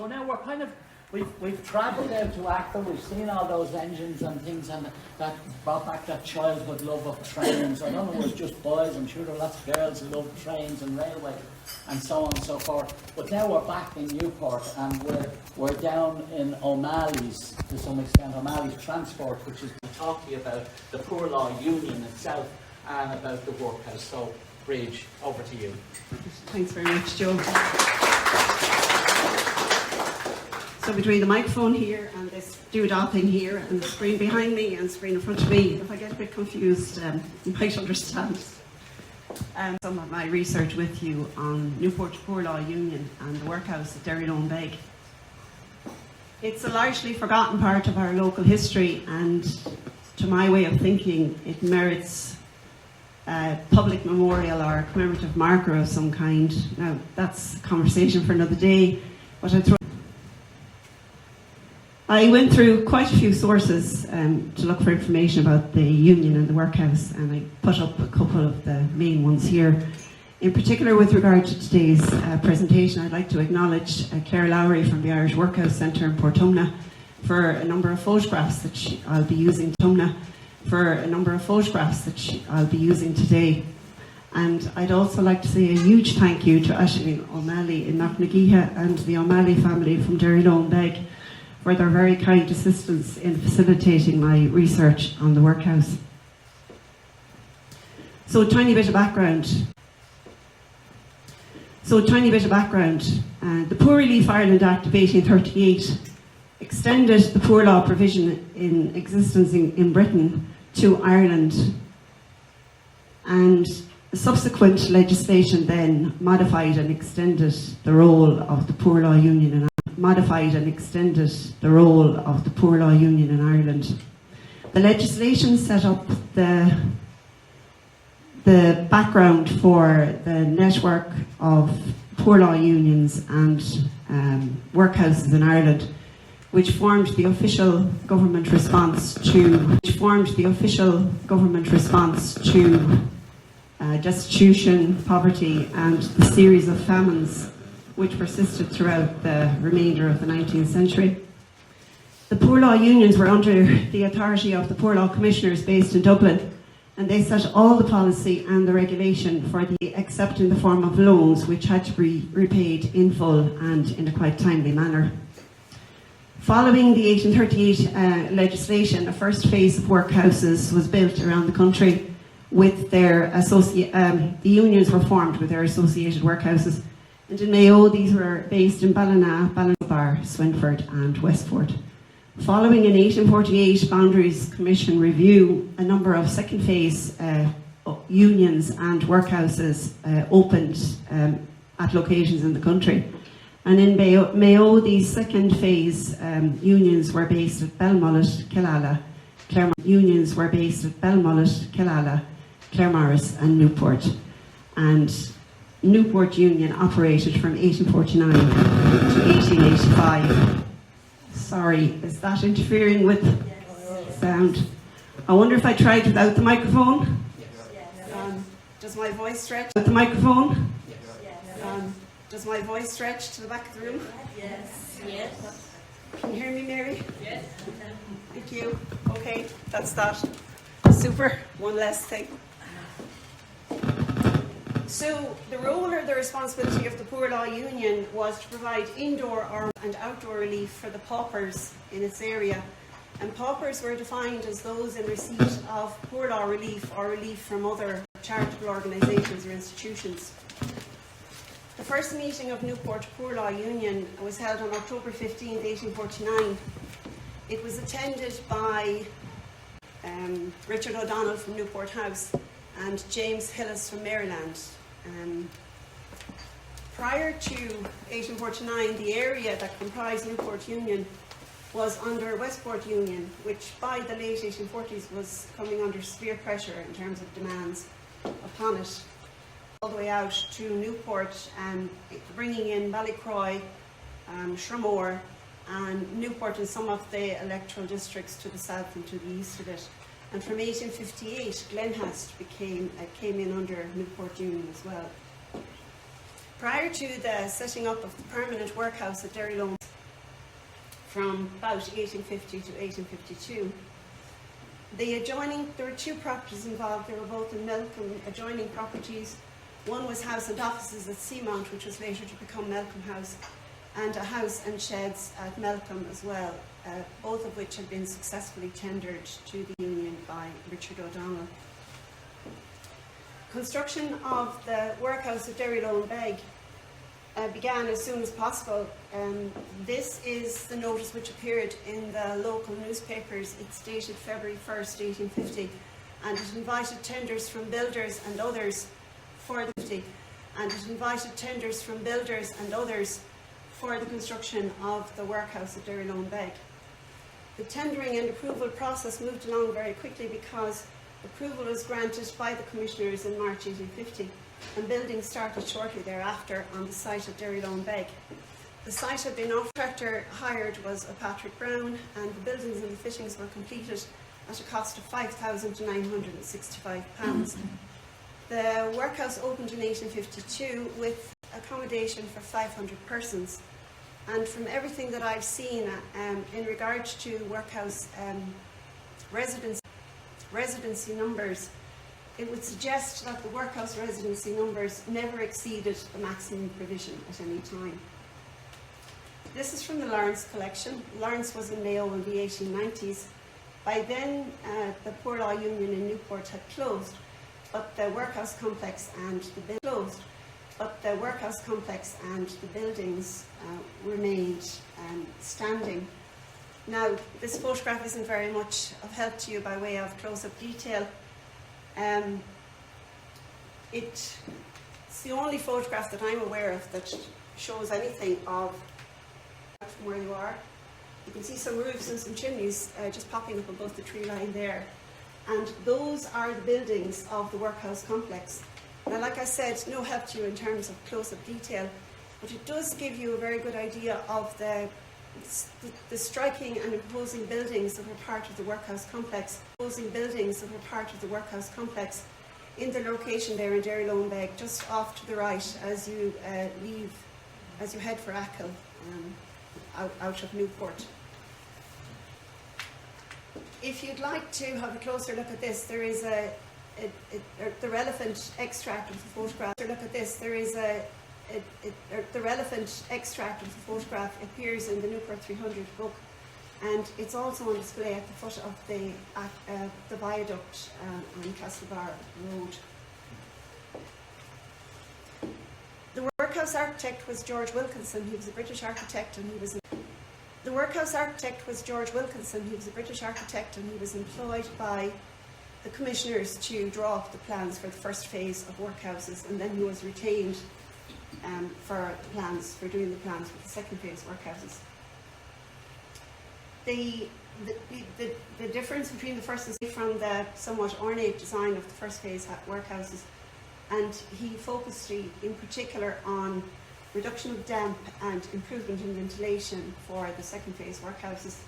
So now we're kind of, we've travelled out to Acton, we've seen all those engines and things, and that brought back that childhood love of trains. I don't know if it was just boys, I'm sure there were lots of girls who loved trains and railway and so on and so forth. But now we're back in Newport, and we're down in O'Malley's, to some extent, O'Malley's Transport, which is to talk to you about the Poor Law Union itself and about the Workhouse. So, Breege, over to you. Thanks very much, Joe. So between the microphone here and this doodah thing here and the screen behind me and the screen in front of me, if I get a bit confused, you might understand. Some of my research with you on Newport Poor Law Union and the Workhouse at Derryloughan. It's a largely forgotten part of our local history, and to my way of thinking, it merits a public memorial or a commemorative marker of some kind. Now, that's a conversation for another day, but I went through quite a few sources to look for information about the union and the Workhouse, and I put up a couple of the main ones here. In particular, with regard to today's presentation, I'd like to acknowledge Claire Lowry from the Irish Workhouse Centre in Portumna for a number of photographs that I'll be using today. And I'd also like to say a huge thank you to Aisling O'Malley in Knocknageeha and the O'Malley family from Derryloughan for their very kind assistance in facilitating my research on the Workhouse. So a tiny bit of background. The Poor Relief Ireland Act of 1838 extended the poor law provision in existence in Britain to Ireland, and subsequent legislation then modified and extended the role of the Poor Law Union in Ireland. The legislation set up the background for the network of poor law unions and workhouses in Ireland, which formed the official government response to destitution, poverty, and the series of famines which persisted throughout the remainder of the 19th century. The poor law unions were under the authority of the Poor Law Commissioners based in Dublin, and they set all the policy and the regulation for except in the form of loans, which had to be repaid in full and in a quite timely manner. Following the 1838 legislation, a first phase of workhouses was built around the country with their the unions were formed with their associated workhouses. And in Mayo, these were based in Ballina, Ballinbar, Swinford and Westport. Following an 1848 Boundaries Commission review, a number of second phase unions and workhouses opened at locations in the country. And in Mayo, these second phase unions were based at Belmullet, Killala, Claremorris and Newport. And Newport Union operated from 1849 to 1885. Sorry, is that interfering with sound? I wonder if I tried without the microphone? Does my voice stretch with the microphone? Does my voice stretch to the back of the room? Yes. Can you hear me, Mary? Yes. Thank you. Okay, that's that. Super. One less thing. So the role or the responsibility of the Poor Law Union was to provide indoor and outdoor relief for the paupers in its area. And paupers were defined as those in receipt of poor law relief or relief from other charitable organisations or institutions. The first meeting of Newport Poor Law Union was held on October 15, 1849. It was attended by Richard O'Donnell from Newport House and James Hillis from Maryland. Prior to 1849, the area that comprised Newport Union was under Westport Union, which by the late 1840s was coming under severe pressure in terms of demands upon it, all the way out to Newport, bringing in Ballycroy, Shermore and Newport and some of the electoral districts to the south and to the east of it. And from 1858, Glenhast came in under Newport Union as well. Prior to the setting up of the permanent workhouse at Derryloughan from about 1850 to 1852, there were two properties involved. They were both in Melcombe adjoining properties. One was house and offices at Seamount, which was later to become Melcombe House, and a house and sheds at Melcombe as well, both of which had been successfully tendered to the Union by Richard O'Donnell. Construction of the workhouse at Derryloughan began as soon as possible. This is the notice which appeared in the local newspapers. It's dated February 1st, 1850, and it invited tenders from builders and others for the construction of the workhouse at Derryloughan. The tendering and approval process moved along very quickly because approval was granted by the commissioners in March 1850, and building started shortly thereafter on the site at Derryloughan. The site had been off. Contractor hired was a Patrick Brown, and the buildings and the fittings were completed at a cost of £5,965. The workhouse opened in 1852 with accommodation for 500 persons, and from everything that I've seen in regard to workhouse residency numbers, it would suggest that the workhouse residency numbers never exceeded the maximum provision at any time. This is from the Lawrence collection. Lawrence was in Mayo in the 1890s. By then, the Poor Law Union in Newport had closed, but the workhouse complex and the buildings remained standing. Now, this photograph isn't very much of help to you by way of close-up detail. It's the only photograph that I'm aware of that shows anything of from where you are. You can see some roofs and some chimneys just popping up above the tree line there. And those are the buildings of the workhouse complex. Now, like I said, no help to you in terms of close-up detail, but it does give you a very good idea of the striking and imposing buildings that were part of the workhouse complex. In the location there in Derryloughan, just off to the right as you head for Achill, out of Newport. If you'd like to have a closer look at this, there is the relevant extract of the photograph. The relevant extract of the photograph appears in the Newport 300 book, and it's also on display at the foot of the viaduct on Castlebar Road. The workhouse architect was George Wilkinson. He was a British architect, and he was employed by the commissioners to draw up the plans for the first phase of workhouses, and then he was retained for doing the plans for the second phase workhouses. The difference between the first and second, from the somewhat ornate design of the first phase workhouses, and he focused in particular on reduction of damp and improvement in ventilation for the second phase workhouses.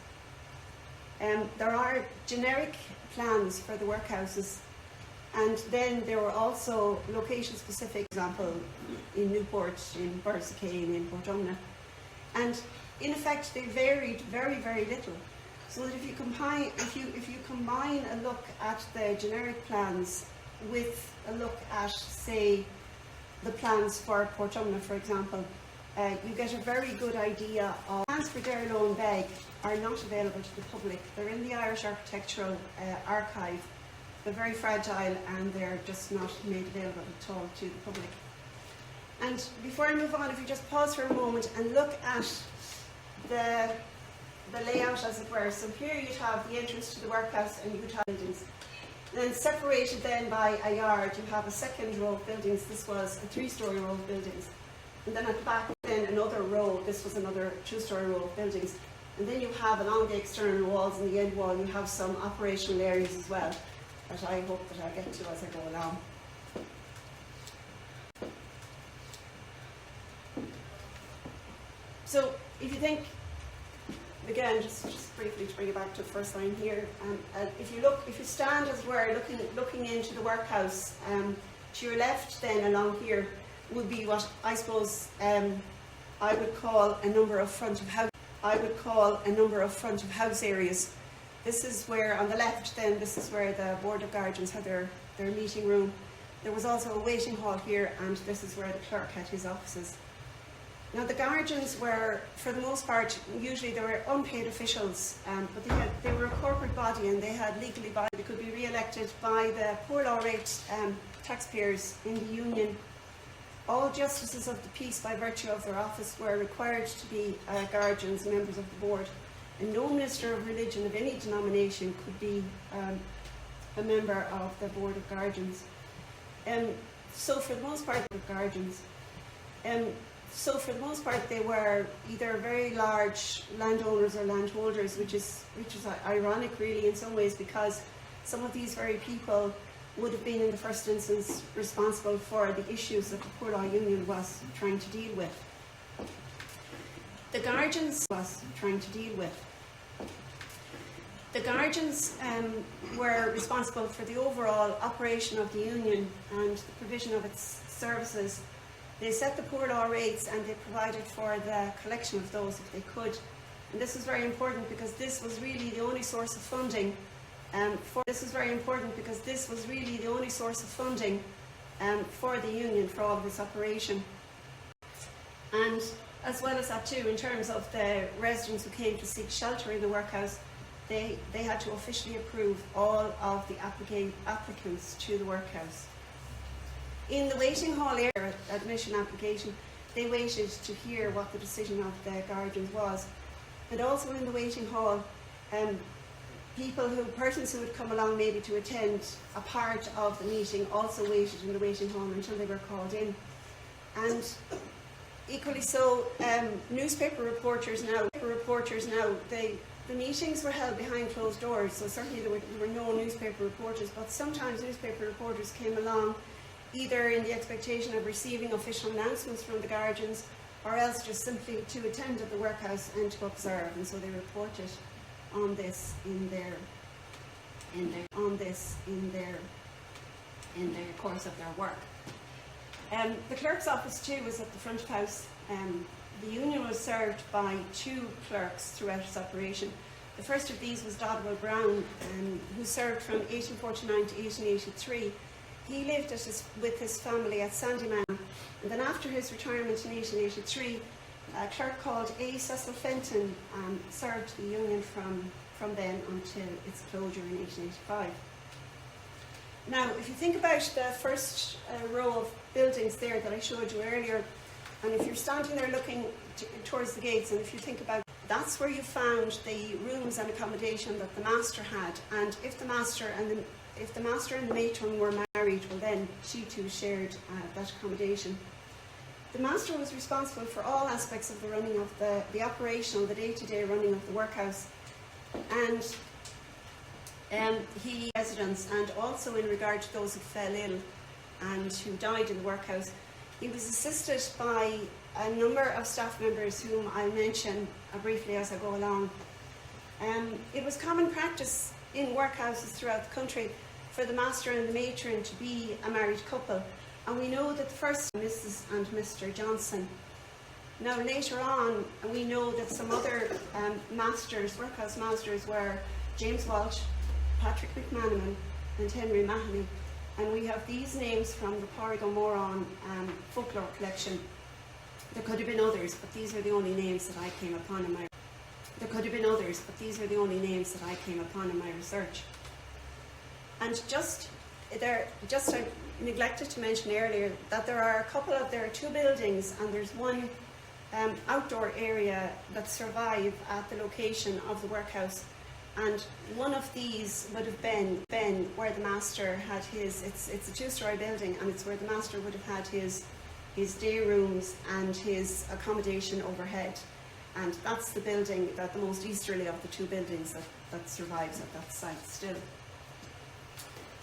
There are generic plans for the workhouses, and then there were also location specific, for example, in Newport, in Borrisokane, in Boardroom, and in effect they varied very, very little. So that if you combine a look at the generic plans with a look at, say, the plans for Portumna, for example, you get a very good idea of. Plans for Derryloughan are not available to the public. They're in the Irish Architectural Archive. They're very fragile, and they're just not made available at all to the public. And before I move on, if you just pause for a moment and look at the layout, as it were. So here you'd have the entrance to the workhouse, and you'd have buildings. Then separated then by a yard, you have a second row of buildings. This was a 3-story row of buildings. And then at the back, then another row. This was another 2-story row of buildings. And then you have along the external walls and the end wall, you have some operational areas as well, that I hope that I'll get to as I go along. So if you think, again, just briefly to bring it back to the first line here, if you stand as it were, looking into the workhouse, to your left then along here, would be what I suppose I would call a number of front of house. Areas. This is where, on the left, then this is where the Board of Guardians had their meeting room. There was also a waiting hall here, and this is where the clerk had his offices. Now the guardians were, for the most part, usually they were unpaid officials, but they were a corporate body, and they had legally they could be re-elected by the poor law rate taxpayers in the union. All justices of the peace, by virtue of their office, were required to be guardians, members of the board, and no minister of religion of any denomination could be a member of the Board of Guardians. So for the most part, they were either very large landowners or landholders, which is ironic, really, in some ways, because some of these very people would have been, in the first instance, responsible for the issues that the Poor Law Union was trying to deal with. The guardians were responsible for the overall operation of the union and the provision of its services. They set the poor law rates, and they provided for the collection of those if they could. And this was very important because this was really the only source of funding for the union for all of its operation. And as well as that too, in terms of the residents who came to seek shelter in the workhouse, they had to officially approve all of the applicants to the workhouse. In the waiting hall area, admission application, they waited to hear what the decision of the guardians was. And also in the waiting hall, persons who would come along maybe to attend a part of the meeting also waited in the waiting hall until they were called in. And equally so, newspaper reporters now, the meetings were held behind closed doors, so certainly there were no newspaper reporters, but sometimes newspaper reporters came along either in the expectation of receiving official announcements from the guardians, or else just simply to attend at the workhouse and to observe, and so they reported on this in their course of their work. The clerk's office too was at the front of house. The union was served by two clerks throughout its operation. The first of these was Dodwell Brown, who served from 1849 to 1883. He lived with his family at Sandyman, and then after his retirement in 1883, a clerk called A. Cecil Fenton served the union from then until its closure in 1885. Now, if you think about the first row of buildings there that I showed you earlier, and if you're standing there looking towards the gates, and if you think about, that's where you found the rooms and accommodation that the master had, and if the master and the matron were married, well then she too shared that accommodation. The master was responsible for all aspects of the running of the operational, the day-to-day running of the workhouse, and he residents, and also in regard to those who fell ill and who died in the workhouse. He was assisted by a number of staff members whom I'll mention briefly as I go along. It was common practice in workhouses throughout the country for the master and the matron to be a married couple, and we know that the first Mrs. and Mr. Johnson. Now later on we know that some other workhouse masters were James Walsh, Patrick McManaman and Henry Mahoney, and we have these names from the Porrigo Moron folklore collection. There could have been others, but these are the only names that I came upon in my research. And I neglected to mention earlier that there are two buildings, and there's one outdoor area that survive at the location of the workhouse. And one of these would have been where the master had it's a two-story building, and it's where the master would have had his day rooms and his accommodation overhead. And that's the building, the most easterly of the two buildings that survives at that site still.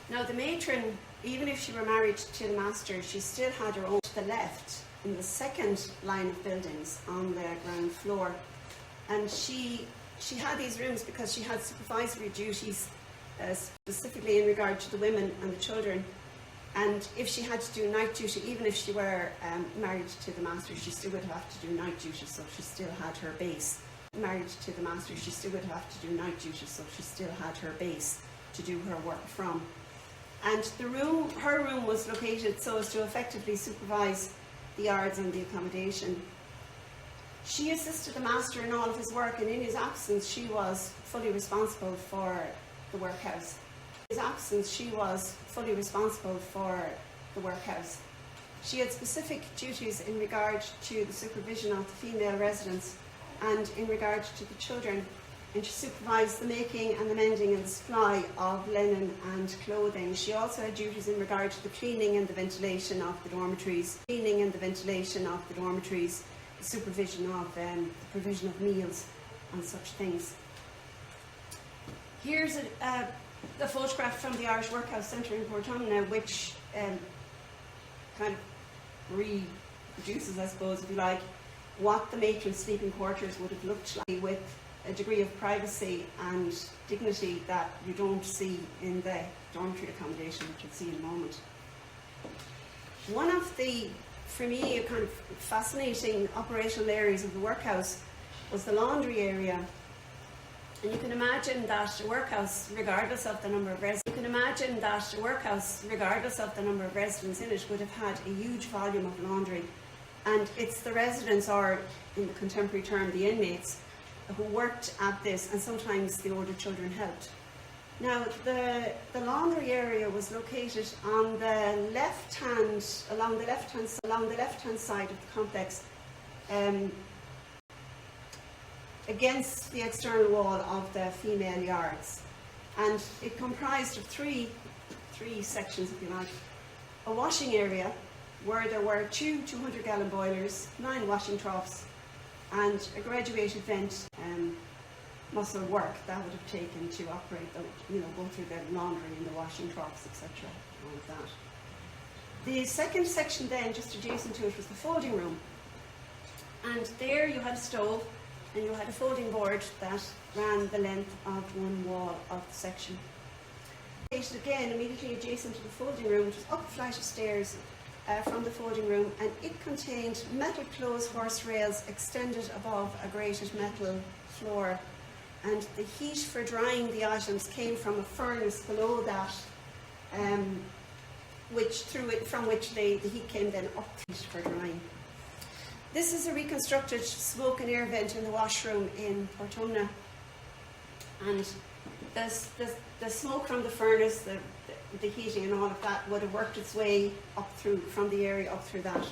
Now the matron, even if she were married to the master, she still had her own to the left in the second line of buildings on the ground floor. And she had these rooms because she had supervisory duties, specifically in regard to the women and the children. And if she had to do night duty, even if she were married to the master, she still would have to do night duty, so she still had her base. Married to the master, she still would have to do night duty, so she still had her base to do her work from. And her room was located so as to effectively supervise the yards and the accommodation. She assisted the master in all of his work, and in his absence she was fully responsible for the workhouse. In his absence she was fully responsible for the workhouse. She had specific duties in regard to the supervision of the female residents and in regard to the children, and she supervised the making and the mending and the supply of linen and clothing. She also had duties in regard to the cleaning and the ventilation of the dormitories, the supervision of the provision of meals and such things. Here's the photograph from the Irish Workhouse Centre in Portumna, which kind of reproduces, I suppose, if you like, what the matron's sleeping quarters would have looked like, with a degree of privacy and dignity that you don't see in the dormitory accommodation, which you'll see in a moment. One of the, for me, a kind of fascinating operational areas of the workhouse was the laundry area. And you can imagine that a workhouse, regardless of the number of residents, in it, would have had a huge volume of laundry. And it's the residents, or in the contemporary term, the inmates, who worked at this, and sometimes the older children helped. Now, the laundry area was located on the along the left-hand side of the complex, against the external wall of the female yards. And it comprised of three sections, if you like. A washing area, where there were two 200-gallon boilers, 9 washing troughs, and a graduated vent muscle work that would have taken to operate go through the laundry and the washing troughs, etc. All of that. The second section then, just adjacent to it, was the folding room. And there you had a stove and you had a folding board that ran the length of one wall of the section. Again, immediately adjacent to the folding room, which was up a flight of stairs from the folding room, and it contained metal clothes horse rails extended above a grated metal floor, and the heat for drying the items came from a furnace below that, from which the heat came then up for drying. This is a reconstructed smoke and air vent in the washroom in Portumna, and the smoke from the furnace, the heating and all of that would have worked its way up through, from the area up through that.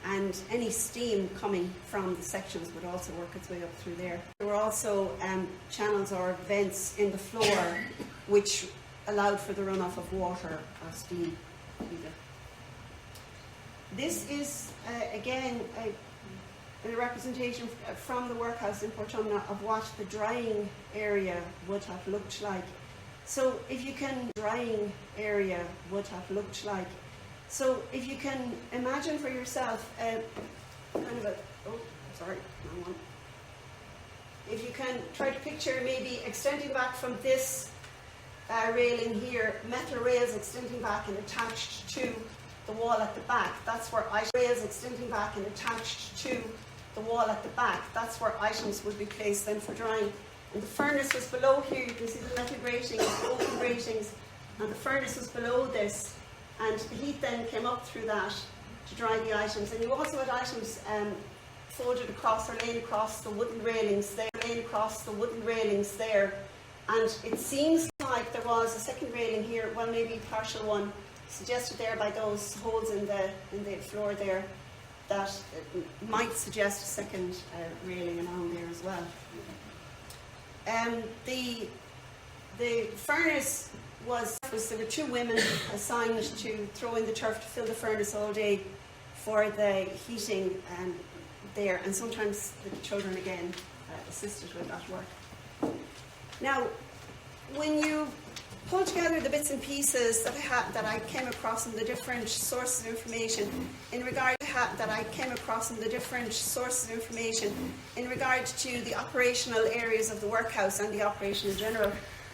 And any steam coming from the sections would also work its way up through there. There were also channels or vents in the floor which allowed for the runoff of water or steam. This is, again, a representation from the workhouse in Portumna of what the drying area would have looked like. So if you can imagine for yourself if you can try to picture maybe extending back from this railing here, metal rails extending back and attached to the wall at the back. That's where items would be placed then for drying. And the furnace was below here. You can see the metal gratings, open gratings, and the furnace was below this, and the heat then came up through that to dry the items. And you also had items folded across or laid across the wooden railings there. And it seems like there was a second railing here, well, maybe a partial one, suggested there by those holes in the floor there, that might suggest a second railing along there as well. The furnace there were 2 women assigned to throw in the turf to fill the furnace all day for the heating there, and sometimes the children again assisted with that work. Now, when you pull together the bits and pieces that I came across in the different sources of information in regard to the operational areas of the workhouse and the operation in general,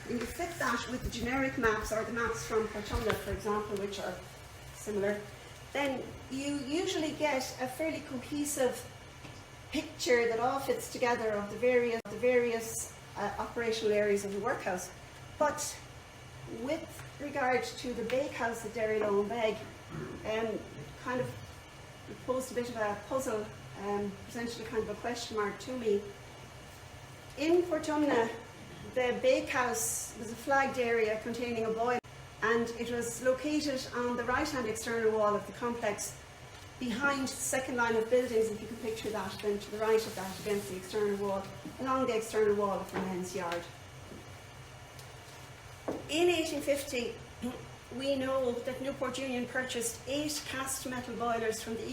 and you fit that with the generic maps, or the maps from Portumna, for example, which are similar, then you usually get a fairly cohesive picture that all fits together of the various operational areas of the workhouse. But with regard to the bakehouse at Derryloughan, kind of posed a bit of a puzzle, presented a kind of a question mark to me. In Portumna, the bakehouse was a flagged area containing a boiler, and it was located on the right-hand external wall of the complex, behind the second line of buildings, if you can picture that, then to the right of that against the external wall, along the external wall of the men's yard. In 1850, we know that Newport Union purchased 8 cast metal boilers from the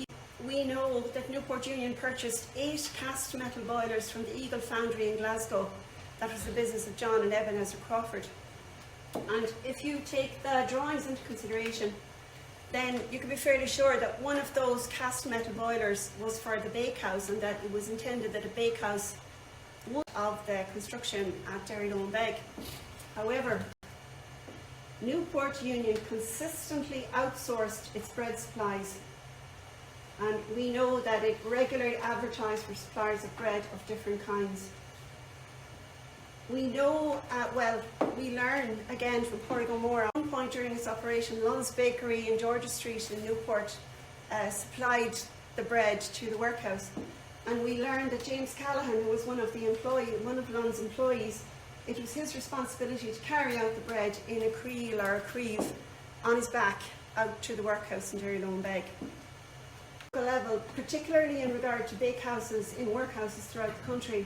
Eagle Foundry in Glasgow. That was the business of John and Ebenezer Crawford. And if you take the drawings into consideration, then you can be fairly sure that one of those cast metal boilers was for the bakehouse, and that it was intended that a bakehouse would of the construction at Derryloughan. However, Newport Union consistently outsourced its bread supplies, and we know that it regularly advertised for suppliers of bread of different kinds. We know, we learn again from Corrigan Moore, at one point during its operation, Lunn's Bakery in Georgia Street in Newport supplied the bread to the workhouse. And we learned that James Callaghan, who was one of Lunn's employees, it was his responsibility to carry out the bread in a creel or a creeve on his back out to the workhouse in Derryloughan. Level, particularly in regard to bakehouses in workhouses throughout the country,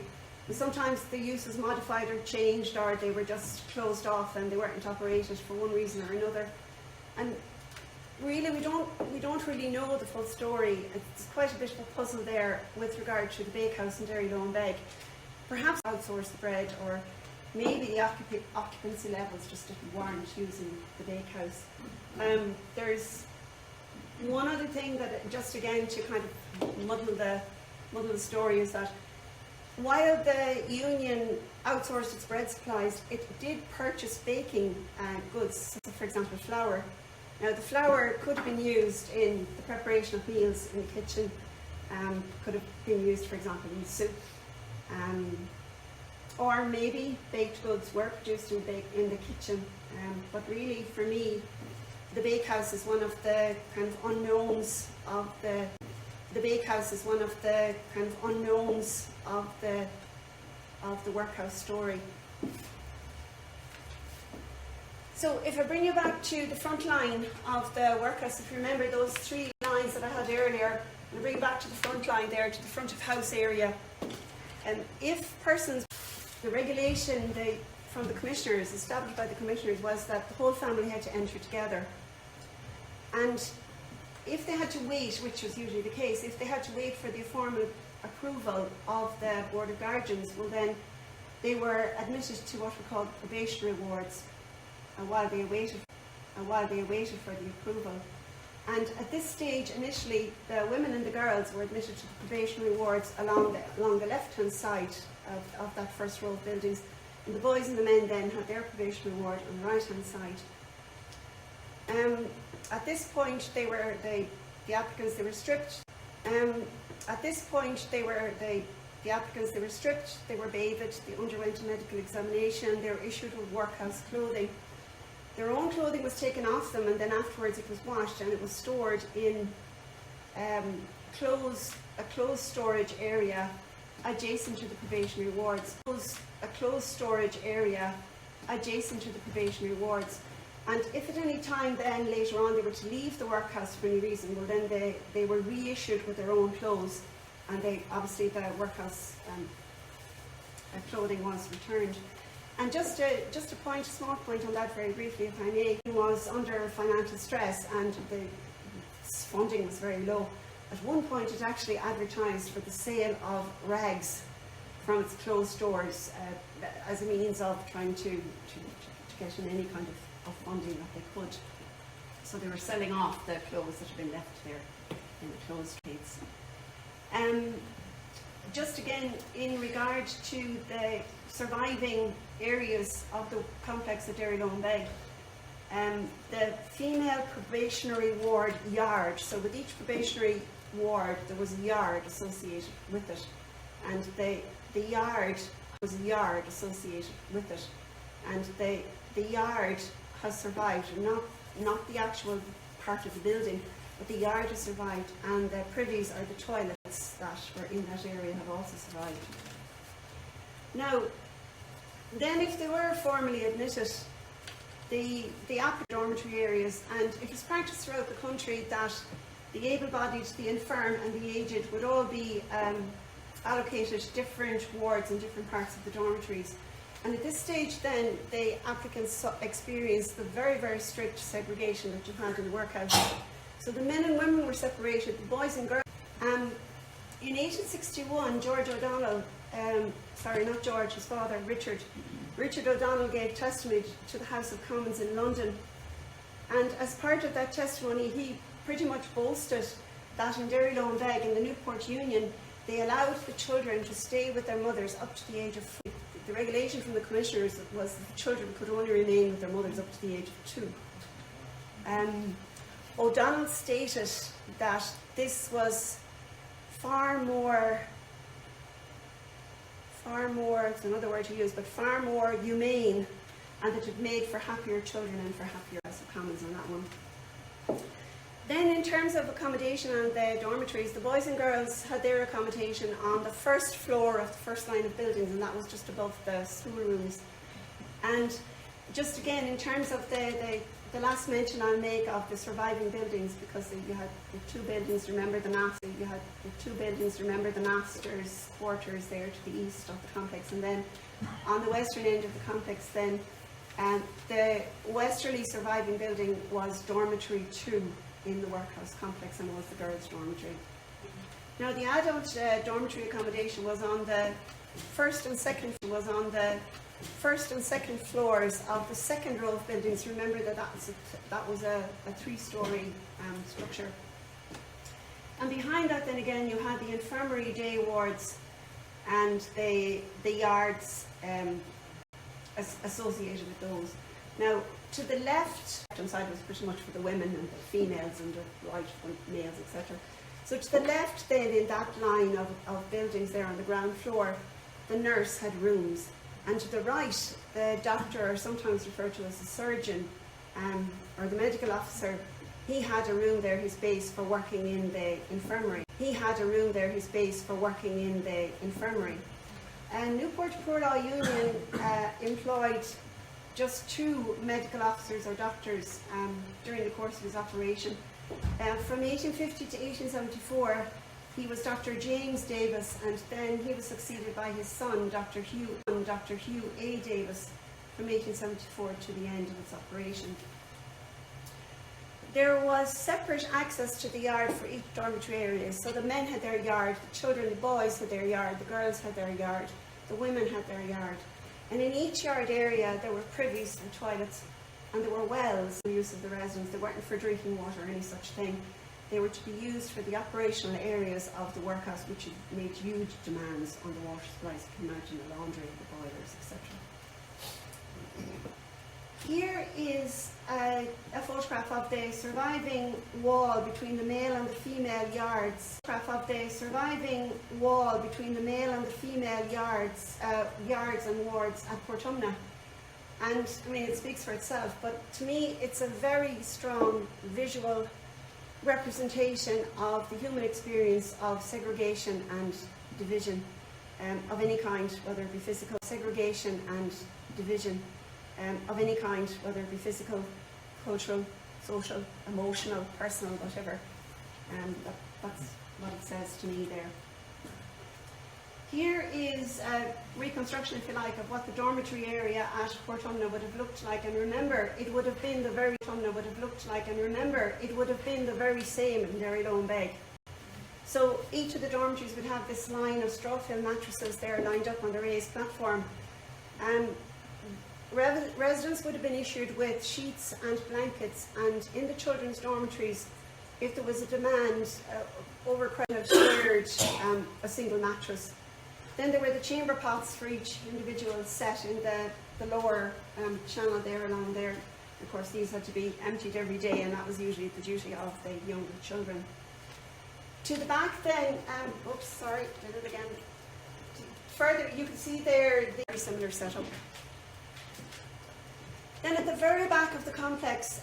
sometimes the use was modified or changed, or they were just closed off and they weren't operated for one reason or another. And really, we don't really know the full story. It's quite a bit of a puzzle there with regard to the bakehouse in Derryloughan. Perhaps outsource the bread, or maybe the occupancy levels just didn't warrant using the bakehouse. There's one other thing that, just again to kind of muddle the story, is that while the union outsourced its bread supplies, it did purchase baking goods, for example flour. Now the flour could have been used in the preparation of meals in the kitchen, could have been used, for example, in soup, or maybe baked goods were produced in the kitchen. But really, for me, the bakehouse is one of the kind of unknowns of the workhouse story. So if I bring you back to the front line of the workhouse, if you remember those 3 lines that I had earlier, and bring you back to the front line there, to the front of house area. And if persons, the regulation from the commissioners, established by the commissioners, was that the whole family had to enter together. And if they had to wait, which was usually the case, if they had to wait for the formal approval of the Board of Guardians, well then they were admitted to what were called probationary wards, while they awaited for the approval. And at this stage, initially, the women and the girls were admitted to the probationary wards along the left-hand side of that first row of buildings, and the boys and the men then had their probationary ward on the right-hand side. At this point, the applicants were stripped. They were bathed, they underwent a medical examination, they were issued with workhouse clothing. Their own clothing was taken off them, and then afterwards it was washed and it was stored in a closed storage area adjacent to the probationary wards. And if at any time then later on they were to leave the workhouse for any reason, well then they were reissued with their own clothes, and obviously the workhouse clothing was returned. And just a small point on that very briefly, if I may, was under financial stress and the funding was very low. At one point it actually advertised for the sale of rags from its closed stores as a means of trying to get in any kind of funding that they could. So they were selling off the clothes that had been left there in the closed trades. Just again, in regard to the surviving areas of the complex at Derryloughan, The female probationary ward yard, so with each probationary ward there was a yard associated with it, and the yard was a yard associated with it, and the yard has survived, not the actual part of the building, but the yard has survived, and the privies or the toilets that were in that area have also survived. Now, then if they were formally admitted, the upper dormitory areas, and it was practiced throughout the country that the able-bodied, the infirm and the aged would all be allocated different wards in different parts of the dormitories. And at this stage then, the applicants experienced the very, very strict segregation that you had in the workhouse. So the men and women were separated, the boys and girls. In 1861, George O'Donnell, sorry, not George, his father, Richard O'Donnell gave testimony to the House of Commons in London, and as part of that testimony he pretty much boasted that in Derryloughan in the Newport Union they allowed the children to stay with their mothers up to the age of 4. The regulation from the commissioners was that the children could only remain with their mothers up to the age of 2. O'Donnell stated that this was far more, it's another word to use, but far more humane, and that it made for happier children and for happier House of Commons on that one. Then in terms of accommodation and the dormitories, the boys and girls had their accommodation on the first floor of the first line of buildings, and that was just above the schoolrooms. And just again, in terms of the last mention I'll make of the surviving buildings, because you had the two buildings, remember the master's quarters there to the east of the complex, and then on the western end of the complex then, the westerly surviving building was dormitory 2 in the workhouse complex, and was the girls' dormitory. Now the adult dormitory accommodation was on the first and second floors of the second row of buildings. Remember that was a 3-story structure. And behind that then again you had the infirmary day wards and the yards associated with those. Now to the left hand side was pretty much for the women and the females, and the right for males, etc. So to the left then in that line of buildings there on the ground floor, the nurse had rooms. And to the right, the doctor, or sometimes referred to as the surgeon, or the medical officer, he had a room there, his base for working in the infirmary. And Newport Poor Law Union employed just 2 medical officers or doctors during the course of his operation. From 1850 to 1874, he was Dr. James Davis, and then he was succeeded by his son, Dr. Hugh A. Davis, from 1874 to the end of its operation. There was separate access to the yard for each dormitory area. So the men had their yard, the children, the boys had their yard, the girls had their yard, the women had their yard. And in each yard area there were privies and toilets, and there were wells for the use of the residents. They weren't for drinking water or any such thing. They were to be used for the operational areas of the workhouse, which had made huge demands on the water supplies. You can imagine the laundry, the boilers, etc. Here is a photograph of the surviving wall between the male and the female yards. Yards and wards at Portumna. And I mean, it speaks for itself, but to me it's a very strong visual representation of the human experience of segregation and division of any kind, whether it be physical segregation and division of any kind, whether it be physical, cultural, social, emotional, personal, whatever. That's what it says to me there. Here is a reconstruction, if you like, of what the dormitory area at Portumna would have looked like, and remember, it would have been the very same in Derryloughan. So each of the dormitories would have this line of straw-filled mattresses there lined up on the raised platform. Residents would have been issued with sheets and blankets, and in the children's dormitories, if there was a demand, overcrowded shared a single mattress. Then there were the chamber pots for each individual set in the lower channel there along there. Of course, these had to be emptied every day, and that was usually the duty of the younger children. To the back then, oops, sorry, did it again. Further, you can see there the very similar setup. Then at the very back of the complex,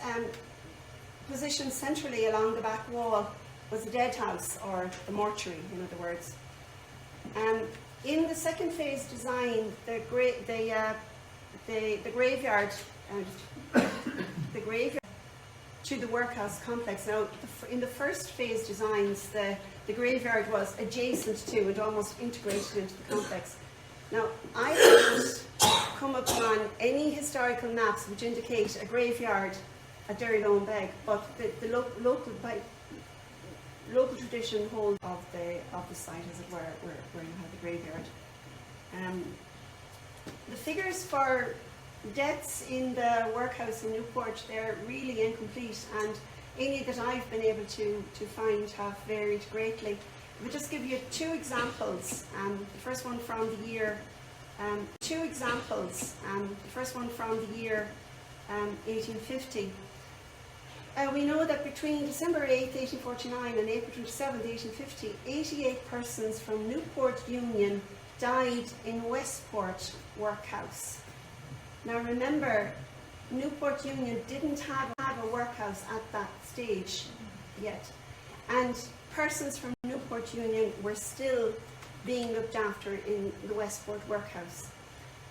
positioned centrally along the back wall, was the dead house, or the mortuary, in other words. In the second phase design, the graveyard to the workhouse complex. Now, in the first phase designs, the graveyard was adjacent to and almost integrated into the complex. Now, I haven't come upon any historical maps which indicate a graveyard at Derryloughan Beg, but the local tradition holds of the site, as it were, where you have the graveyard. The figures for deaths in the workhouse in Newport, they're really incomplete, and any that I've been able to find have varied greatly. We'll just give you two examples. The first one from the year 1850. We know that between December 8, 1849 and April 27, 1850, 88 persons from Newport Union died in Westport Workhouse. Now remember, Newport Union didn't have a workhouse at that stage yet, and persons from Newport Union were still being looked after in the Westport Workhouse.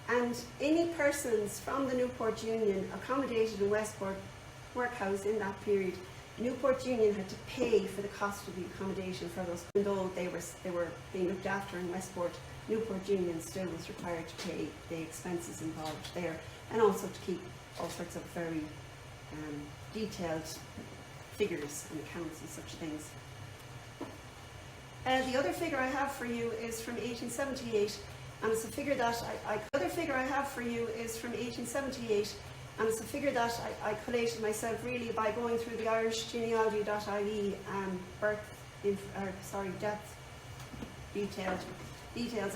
And any persons from the Newport Union accommodated in Westport Workhouse in that period, Newport Union had to pay for the cost of the accommodation for those. Even though they were being looked after in Westport, Newport Union still was required to pay the expenses involved there, and also to keep all sorts of very detailed figures and accounts and such things. The other figure I have for you is from 1878, and it's a figure that I collated myself really by going through the Irish genealogy.ie death details,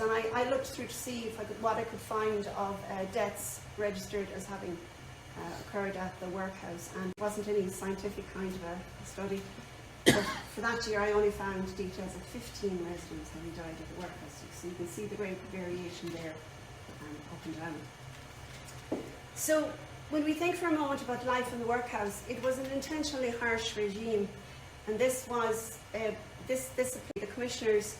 and I looked through to see what I could find of deaths registered as having occurred at the workhouse, and it wasn't any scientific kind of a study. But for that year, I only found details of 15 residents having died at the workhouse. So you can see the great variation there, up and down. So when we think for a moment about life in the workhouse, it was an intentionally harsh regime, and this was the commissioners.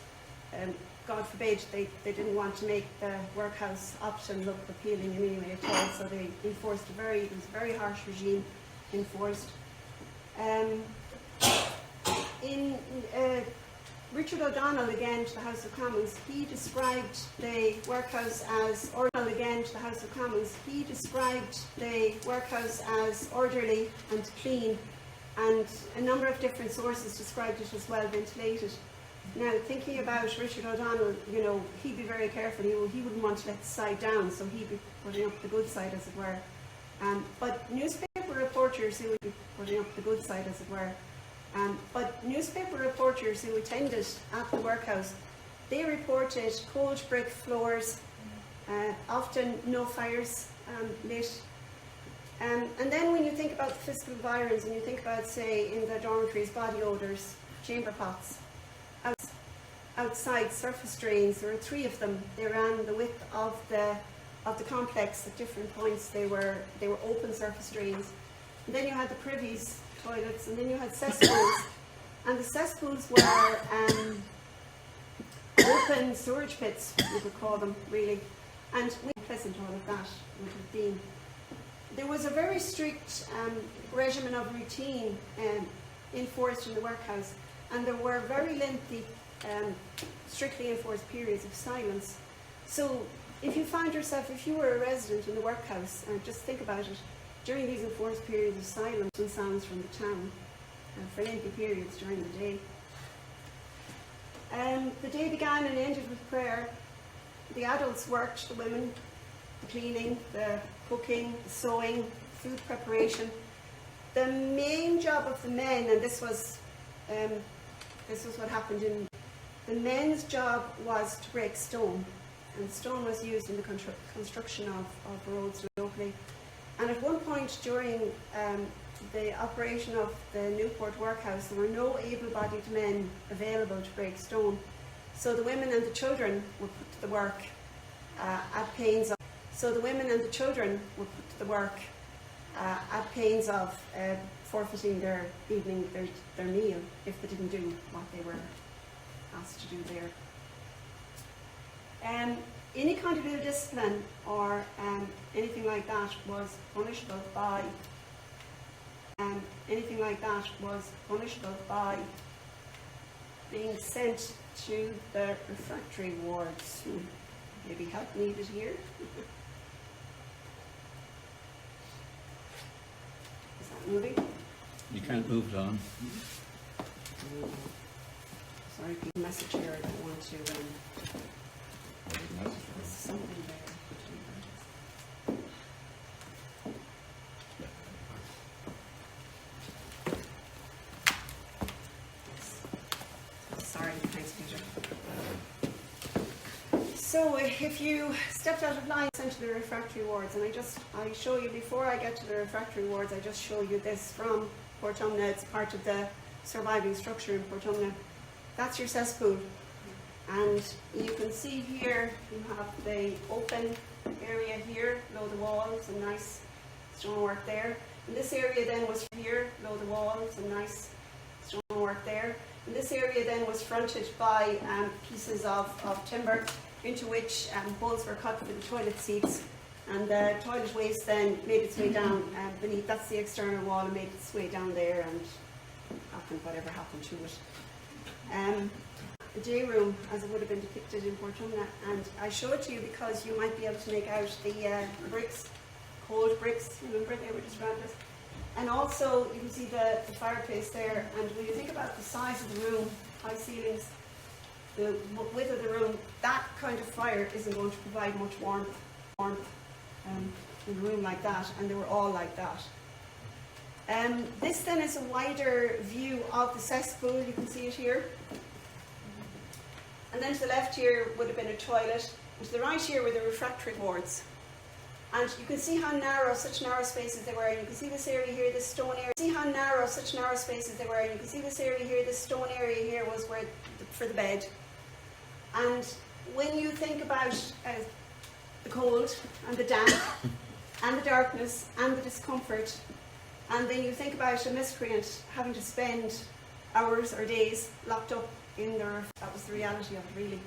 God forbid they didn't want to make the workhouse option look appealing in any way at all, so they enforced it was a very harsh regime enforced. In Richard O'Donnell, again to the House of Commons, he described the workhouse as orderly and clean, and a number of different sources described it as well ventilated. Now, thinking about Richard O'Donnell, he'd be very careful. He wouldn't want to let the side down, so he'd be putting up the good side, as it were. But newspaper reporters who attended at the workhouse, they reported cold brick floors, often no fires lit. And then when you think about the physical environs, and you think about, say, in the dormitories, body odours, chamber pots, outside surface drains, there were 3 of them. They ran the width of the complex at different points. They were open surface drains. And then you had the privies toilets, and then you had cesspools, and the cesspools were open sewage pits, you could call them, really, and pleasant all of that would have been. There was a very strict regimen of routine enforced in the workhouse, and there were very lengthy, strictly enforced periods of silence. So if you were a resident in the workhouse, just think about it, during these enforced periods of silence and sounds from the town, for lengthy periods during the day. The day began and ended with prayer. The adults worked, the women, the cleaning, the cooking, the sewing, food preparation. The main job of the men, and this was what happened the men's job was to break stone, and stone was used in the construction of roads locally. And at one point during the operation of the Newport Workhouse, there were no able-bodied men available to break stone. So the women and the children were put to the work at pains of. So the women and the children were put to the work at pains of forfeiting their evening, their meal, if they didn't do what they were asked to do there. Any kind of ill discipline or anything like that was punishable by being sent to the refractory wards. Maybe help needed here. Is that moving? You can't move it on. Sorry, big message here. I don't want to. There's something there. Sorry, thanks, Peter. So if you stepped out of line, sent to the refractory wards, and I show you, before I get to the refractory wards, I just show you this from Portumna. It's part of the surviving structure in Portumna. That's your cesspool. And you can see here, you have the open area here, below the wall, some nice stonework there. And this area then was here, below the wall, some nice stonework there. And this area then was fronted by pieces of timber, into which holes were cut for the toilet seats. And the toilet waste then made its way down beneath. That's the external wall, and made its way down there, and happened whatever happened to it. The day room, as it would have been depicted in Portumna, and I show it to you because you might be able to make out the bricks, cold bricks, remember they were described as. And also you can see the fireplace there, and when you think about the size of the room, high ceilings, the width of the room, that kind of fire isn't going to provide much warmth in a room like that, and they were all like that. This then is a wider view of the cesspool. You can see it here. And then to the left here would have been a toilet, and to the right here were the refractory wards. And you can see how narrow, such narrow spaces they were. And you can see this area here, this stone area. See how narrow, such narrow spaces they were. And you can see this area here, this stone area here was where for the bed. And when you think about the cold and the damp and the darkness and the discomfort, and then you think about a miscreant having to spend hours or days locked up in there, that was the reality of it, really.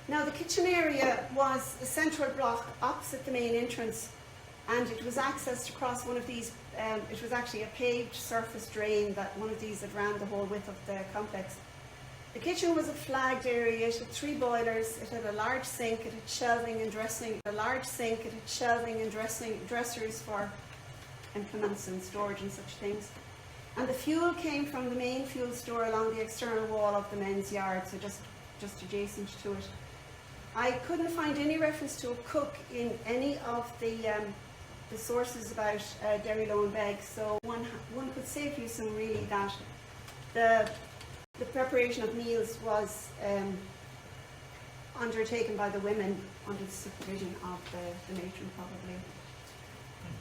Now, the kitchen area was a central block opposite the main entrance, and it was accessed across one of these. It was actually a paved surface drain, that one of these that ran the whole width of the complex. The kitchen was a flagged area. It had 3 boilers. It had a large sink. It had shelving and dressing. Dressers for implements and storage and such things. And the fuel came from the main fuel store along the external wall of the men's yard, so just adjacent to it. I couldn't find any reference to a cook in any of the sources about Derryloughan Beg, so one could say to you some really that the preparation of meals was undertaken by the women under the supervision of the matron, probably.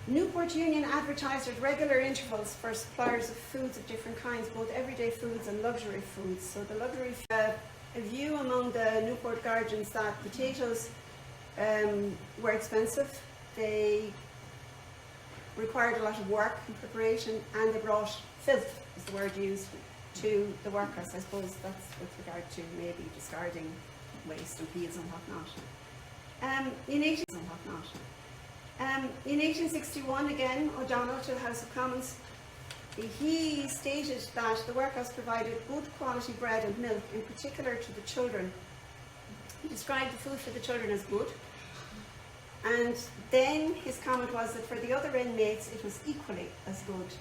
Newport Union advertised at regular intervals for suppliers of foods of different kinds, both everyday foods and luxury foods. So the luxury, a view among the Newport guardians that potatoes were expensive, they required a lot of work and preparation, and they brought filth, is the word used, to the workhouse. I suppose that's with regard to maybe discarding waste and peels and whatnot. In 1861, again, O'Donnell to the House of Commons, he stated that the workhouse provided good quality bread and milk, in particular to the children. He described the food for the children as good, and then his comment was that for the other inmates it was equally as good.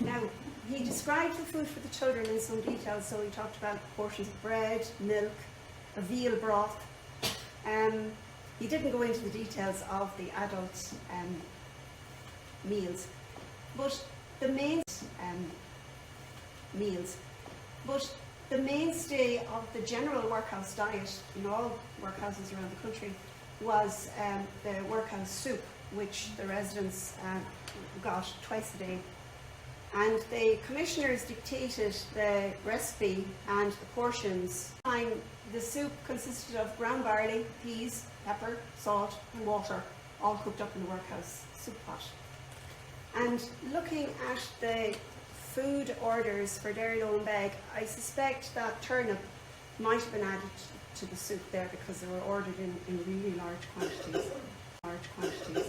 Now, he described the food for the children in some detail, so he talked about portions of bread, milk, a veal broth. He didn't go into the details of the adult meals, but the main The mainstay of the general workhouse diet in all workhouses around the country was the workhouse soup, which the residents got twice a day. And the commissioners dictated the recipe and the portions. The soup consisted of ground barley, peas, pepper, salt and water, all cooked up in the workhouse soup pot. And looking at the food orders for Derryloughan Beg, I suspect that turnip might have been added to the soup there because they were ordered in really large quantities.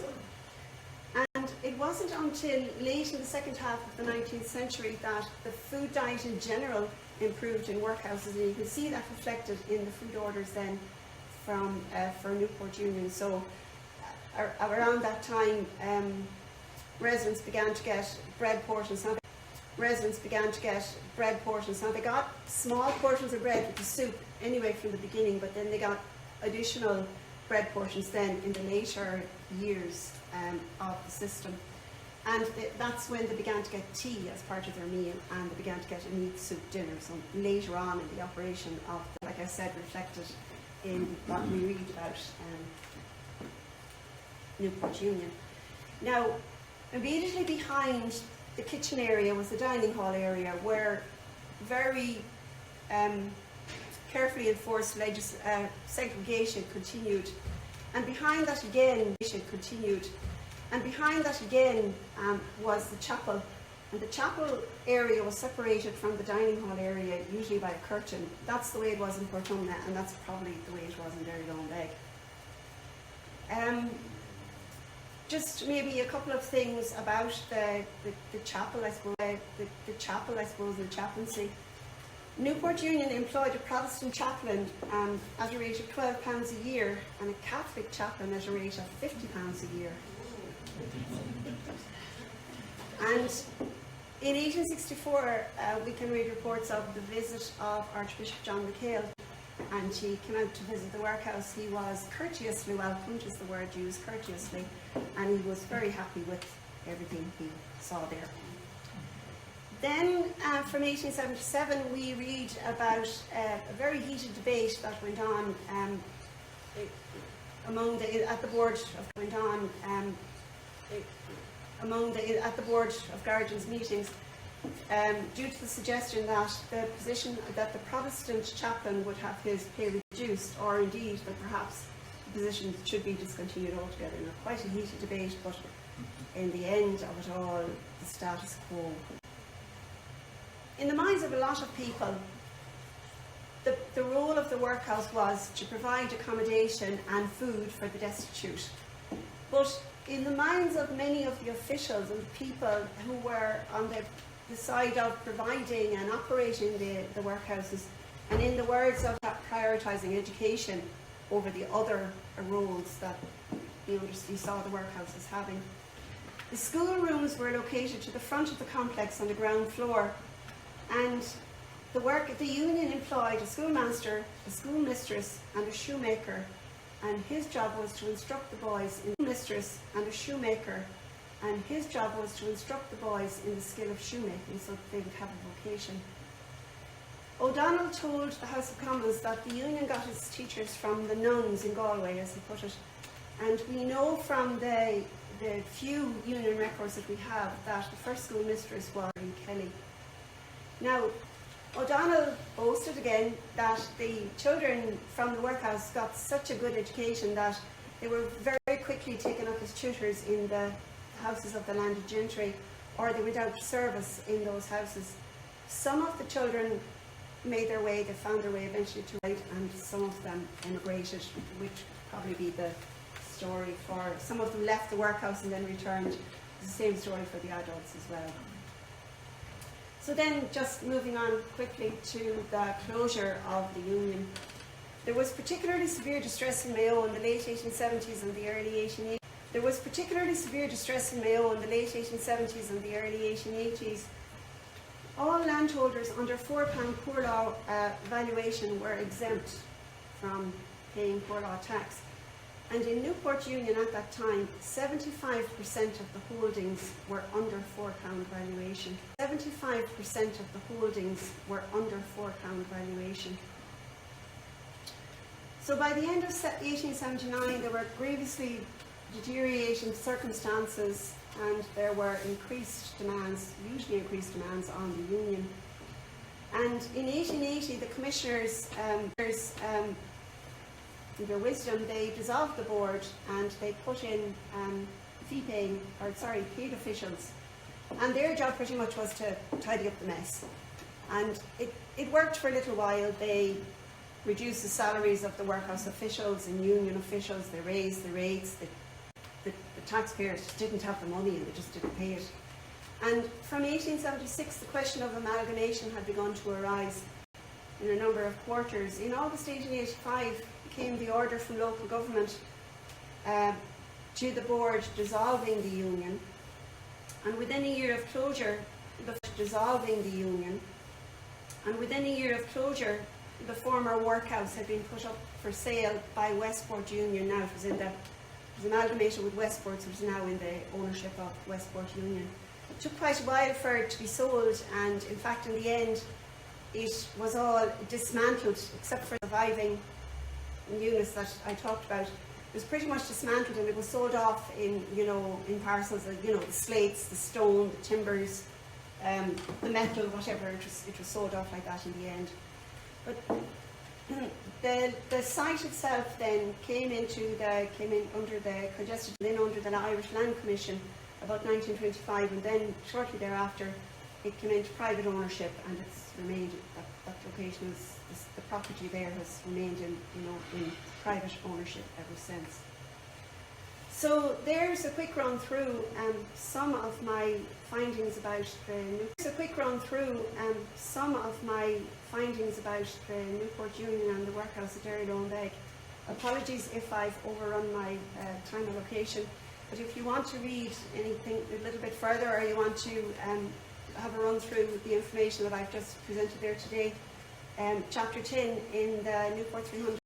And it wasn't until late in the second half of the 19th century that the food diet in general improved in workhouses, and you can see that reflected in the food orders then from for Newport Union. So around that time, residents began to get bread portions. Now they got small portions of bread with the soup anyway from the beginning, but then they got additional bread portions then in the later years of the system. And that's when they began to get tea as part of their meal, and they began to get a meat soup dinner. So later on in the operation of, like I said, reflected in what we read about Newport Union. Now, immediately behind the kitchen area was the dining hall area, where very carefully enforced segregation continued. And behind that again, was the chapel. And the chapel area was separated from the dining hall area, usually by a curtain. That's the way it was in Portumna, and that's probably the way it was in Derryloughan Beg. Just maybe a couple of things about the chapel, I suppose, the chapel, I suppose, and the chaplaincy. Newport Union employed a Protestant chaplain at a rate of £12 a year, and a Catholic chaplain at a rate of £50 a year. And in 1864, we can read reports of the visit of Archbishop John McHale, and he came out to visit the workhouse. He was courteously welcomed, is the word used, courteously, and he was very happy with everything he saw there. Then, from 1877, we read about a very heated debate that went on at the board of Guardians meetings, due to the suggestion that the Protestant chaplain would have his pay reduced, or indeed that perhaps the position should be discontinued altogether. Now, quite a heated debate, but in the end of it all, the status quo. In the minds of a lot of people, the role of the workhouse was to provide accommodation and food for the destitute. But in the minds of many of the officials and people who were on the side of providing and operating the workhouses, and in the words of prioritising education over the other roles that you saw the workhouse as having, the schoolrooms were located to the front of the complex on the ground floor. And the union employed a schoolmaster, a schoolmistress and a shoemaker, and his job was to instruct the boys in the skill of shoemaking, so that they would have a vocation. O'Donnell told the House of Commons that the union got its teachers from the nuns in Galway, as he put it, and we know from the few union records that we have that the first schoolmistress was in Kelly. Now, O'Donnell boasted again that the children from the workhouse got such a good education that they were very quickly taken up as tutors in the houses of the landed gentry, or they went out of service in those houses. Some of the children they found their way eventually to write, and some of them emigrated, which would probably be the story for, some of them left the workhouse and then returned. It's the same story for the adults as well. So then, just moving on quickly to the closure of the union. There was particularly severe distress in Mayo in the late 1870s and the early 1880s. All landholders under £4 poor law valuation were exempt from paying poor law tax. And in Newport Union at that time, 75% of the holdings were under £4 valuation. 75% of the holdings were under £4 valuation. So by the end of 1879, there were grievously deteriorating circumstances and there were increased demands, hugely increased demands on the union. And in 1880, the commissioners, in their wisdom, they dissolved the board and they put in paid officials. And their job pretty much was to tidy up the mess. And it worked for a little while. They reduced the salaries of the workhouse officials and union officials. They raised the rates. The taxpayers didn't have the money and they just didn't pay it. And from 1876, the question of amalgamation had begun to arise in a number of quarters. In August 1885 came the order from local government to the board dissolving the union. And within a year of closure, the former workhouse had been put up for sale by Westport Union. Now it was amalgamated with Westport, so it was now in the ownership of Westport Union. It took quite a while for it to be sold, and in fact in the end it was all dismantled except for surviving units that I talked about. It was pretty much dismantled and it was sold off in parcels of, the slates, the stone, the timbers, the metal, whatever. It was sold off like that in the end. But the site itself then came in under the congested, then under the Irish Land Commission about 1925, and then shortly thereafter it came into private ownership, and it's remained that location is the property there has remained in private ownership ever since. So there's a quick run through some of my findings about the Newport Union and the Workhouse at Derryloughan. Apologies if I've overrun my time allocation, but if you want to read anything a little bit further, or you want to have a run through the information that I've just presented there today, Chapter 10 in the Newport 300